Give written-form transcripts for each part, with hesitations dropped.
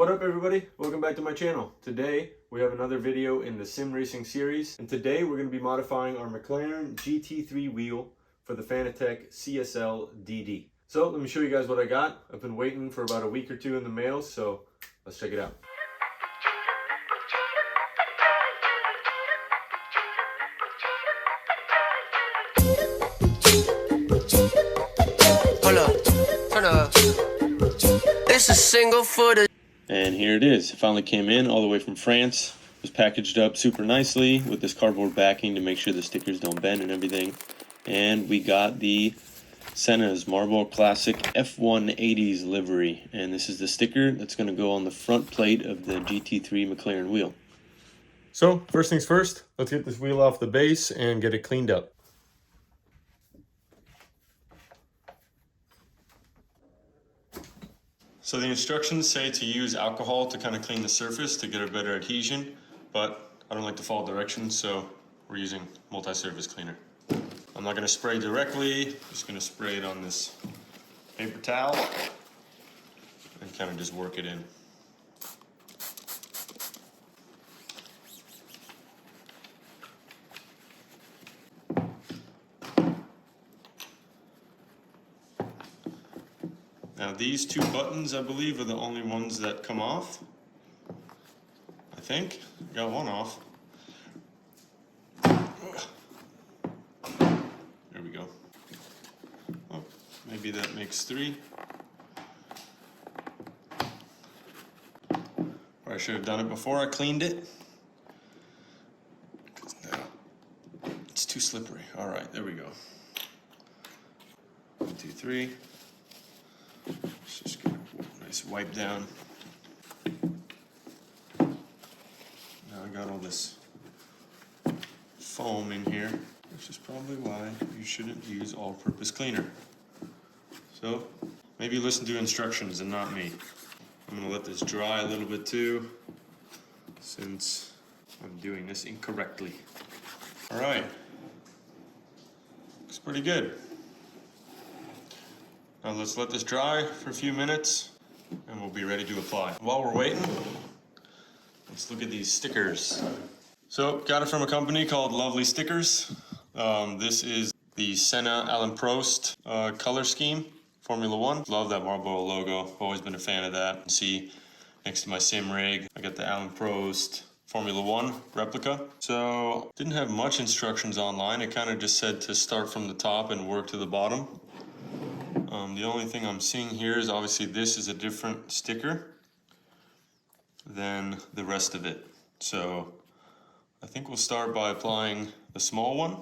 What up everybody? Welcome back to my channel. Today we have another video in the sim racing series, and today we're going to be modifying our McLaren GT3 wheel for the Fanatec CSL DD. So let me show you guys what I got. I've been waiting for about a week or two in the mail, so let's check it out. Hold up. It's a single for the... And here it is. It finally came in all the way from France. It was packaged up super nicely with this cardboard backing to make sure the stickers don't bend and everything. And we got the Senna's Marlboro Classic F180s livery. And this is the sticker that's going to go on the front plate of the GT3 McLaren wheel. So, first things first, let's get this wheel off the base and get it cleaned up. So the instructions say to use alcohol to kind of clean the surface to get a better adhesion, but I don't like to follow directions, so we're using multi-surface cleaner. I'm not going to spray directly, just going to spray it on this paper towel and kind of just work it in. Now these two buttons, I believe, are the only ones that come off. I think. Got one off. There we go. Oh, maybe that makes three. Or I should have done it before I cleaned it. Because now it's too slippery. All right, there we go. 1, 2, 3. Let's just get a nice wipe down. Now I got all this foam in here, which is probably why you shouldn't use all-purpose cleaner. So maybe listen to instructions and not me. I'm gonna let this dry a little bit too, since I'm doing this incorrectly. All right, looks pretty good. Now let's let this dry for a few minutes and we'll be ready to apply. While we're waiting, let's look at these stickers. So, got it from a company called Lovely Stickers. This is the Senna Alain Prost color scheme, Formula 1. Love that Marlboro logo, always been a fan of that. See, next to my sim rig, I got the Alain Prost Formula 1 replica. So, didn't have much instructions online. It kind of just said to start from the top and work to the bottom. The only thing I'm seeing here is obviously this is a different sticker than the rest of it. So I think we'll start by applying the small one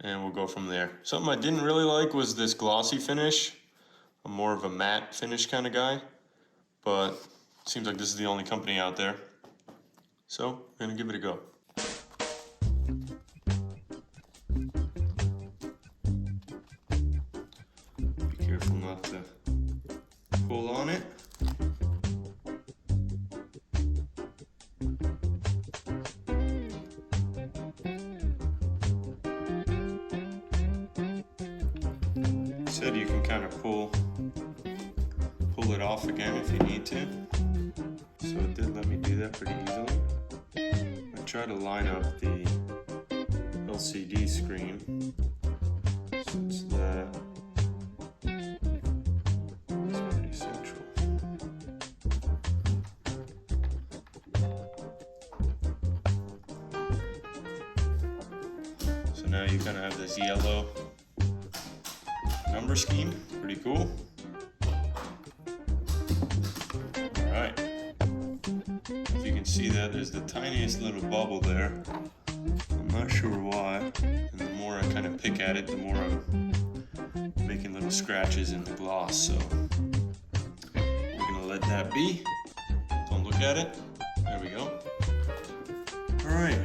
and we'll go from there. Something I didn't really like was this glossy finish. I'm more of a matte finish kind of guy, but it seems like this is the only company out there. So I'm gonna give it a go. Careful not to pull on it. Said you can kind of pull it off again if you need to. So it did let me do that pretty easily. I tried to line up the LCD screen since that now you kind of have this yellow number scheme, pretty cool. All right, if you can see that, there's the tiniest little bubble there. I'm not sure why, and the more I kind of pick at it, the more I'm making little scratches in the gloss, so we're gonna let that be. Don't look at it. There we go. All right,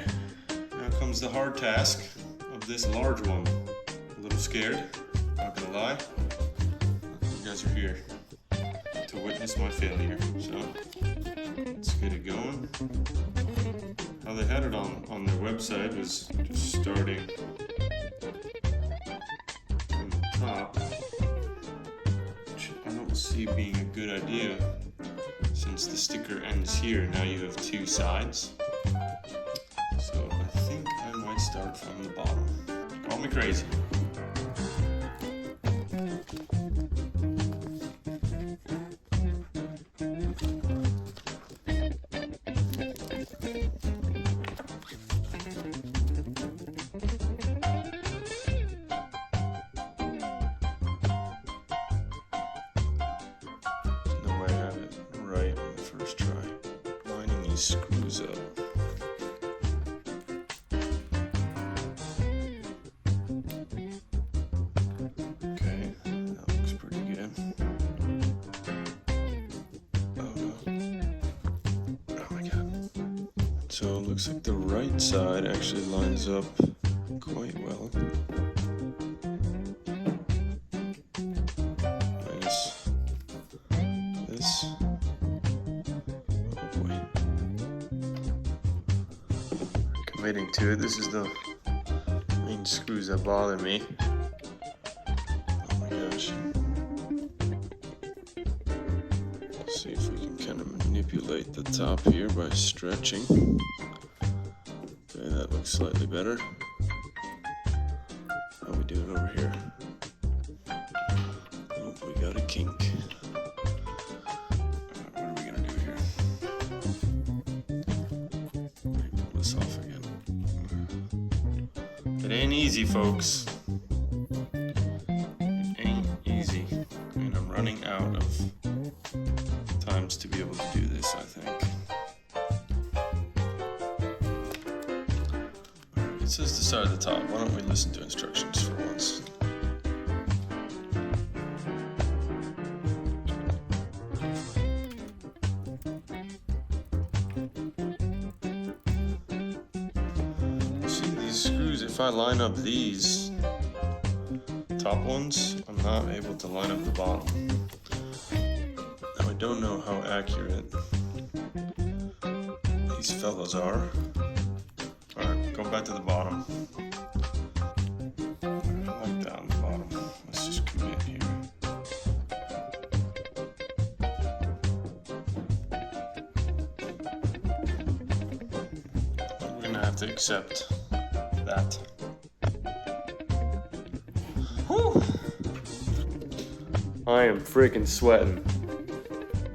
now comes the hard task of this large one. A little scared, not gonna lie. You guys are here to witness my failure, so let's get it going. How they had it on their website was just starting from the top, which I don't see being a good idea since the sticker ends here, now you have two sides. So I think I might start from the bottom. Call me crazy. Screws up. Okay, that looks pretty good. Oh no. Oh my god. So it looks like the right side actually lines up quite well. Minus this. Committing to it. This is the main screws that bother me. Oh my gosh. Let's see if we can kind of manipulate the top here by stretching. Okay, that looks slightly better. How are we doing over here? Oh, we got a kink. What are we gonna do here? Pull this off again. It ain't easy, folks. It ain't easy. And I'm running out of times to be able to do this, I think. Alright, it says to start at the top. Why don't we listen to instructions for once? Screws, if I line up these top ones, I'm not able to line up the bottom. Now I don't know how accurate these fellows are. Alright, go back to the bottom. I like that on the bottom. Let's just commit here. We're gonna have to accept that. Whew. I am freaking sweating.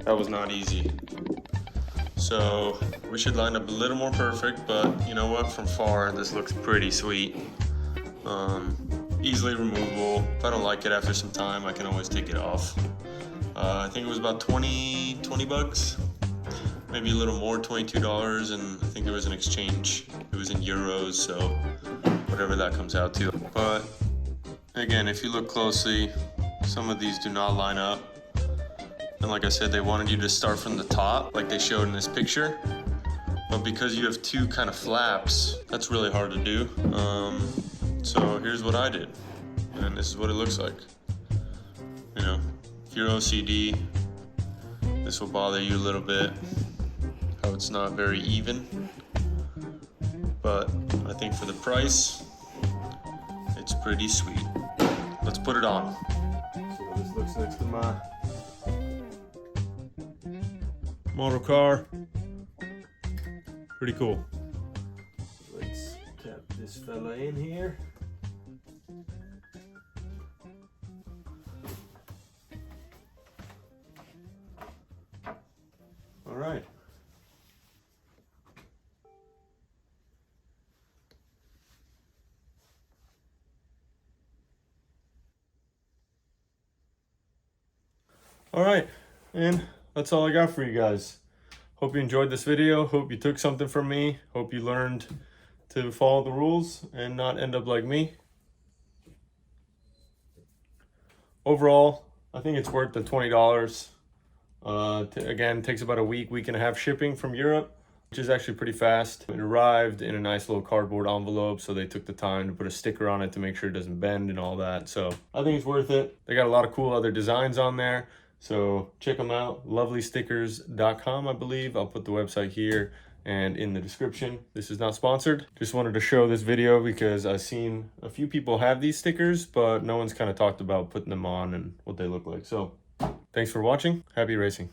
That was not easy. So we should line up a little more perfect, but you know what? From far, this looks pretty sweet. Easily removable. If I don't like it after some time, I can always take it off. I think it was about 20 bucks. Maybe a little more, $22, and I think there was an exchange. It was in euros, so whatever that comes out to. But again, if you look closely, some of these do not line up. And like I said, they wanted you to start from the top, like they showed in this picture. But because you have two kind of flaps, that's really hard to do. So here's what I did, and this is what it looks like. You know, if you're OCD, this will bother you a little bit. How it's not very even, but I think for the price, it's pretty sweet. Let's put it on. So this looks next to my model car. Pretty cool. Let's tap this fella in here. All right. All right, and that's all I got for you guys. Hope you enjoyed this video. Hope you took something from me. Hope you learned to follow the rules and not end up like me. Overall, I think it's worth the $20. Again, takes about a week and a half shipping from Europe, which is actually pretty fast. It arrived in a nice little cardboard envelope, so they took the time to put a sticker on it to make sure it doesn't bend and all that. So I think it's worth it. They got a lot of cool other designs on there. So check them out, lovelystickers.com, I believe. I'll put the website here and in the description. This is not sponsored. Just wanted to show this video because I've seen a few people have these stickers, but no one's kind of talked about putting them on and what they look like. So thanks for watching. Happy racing.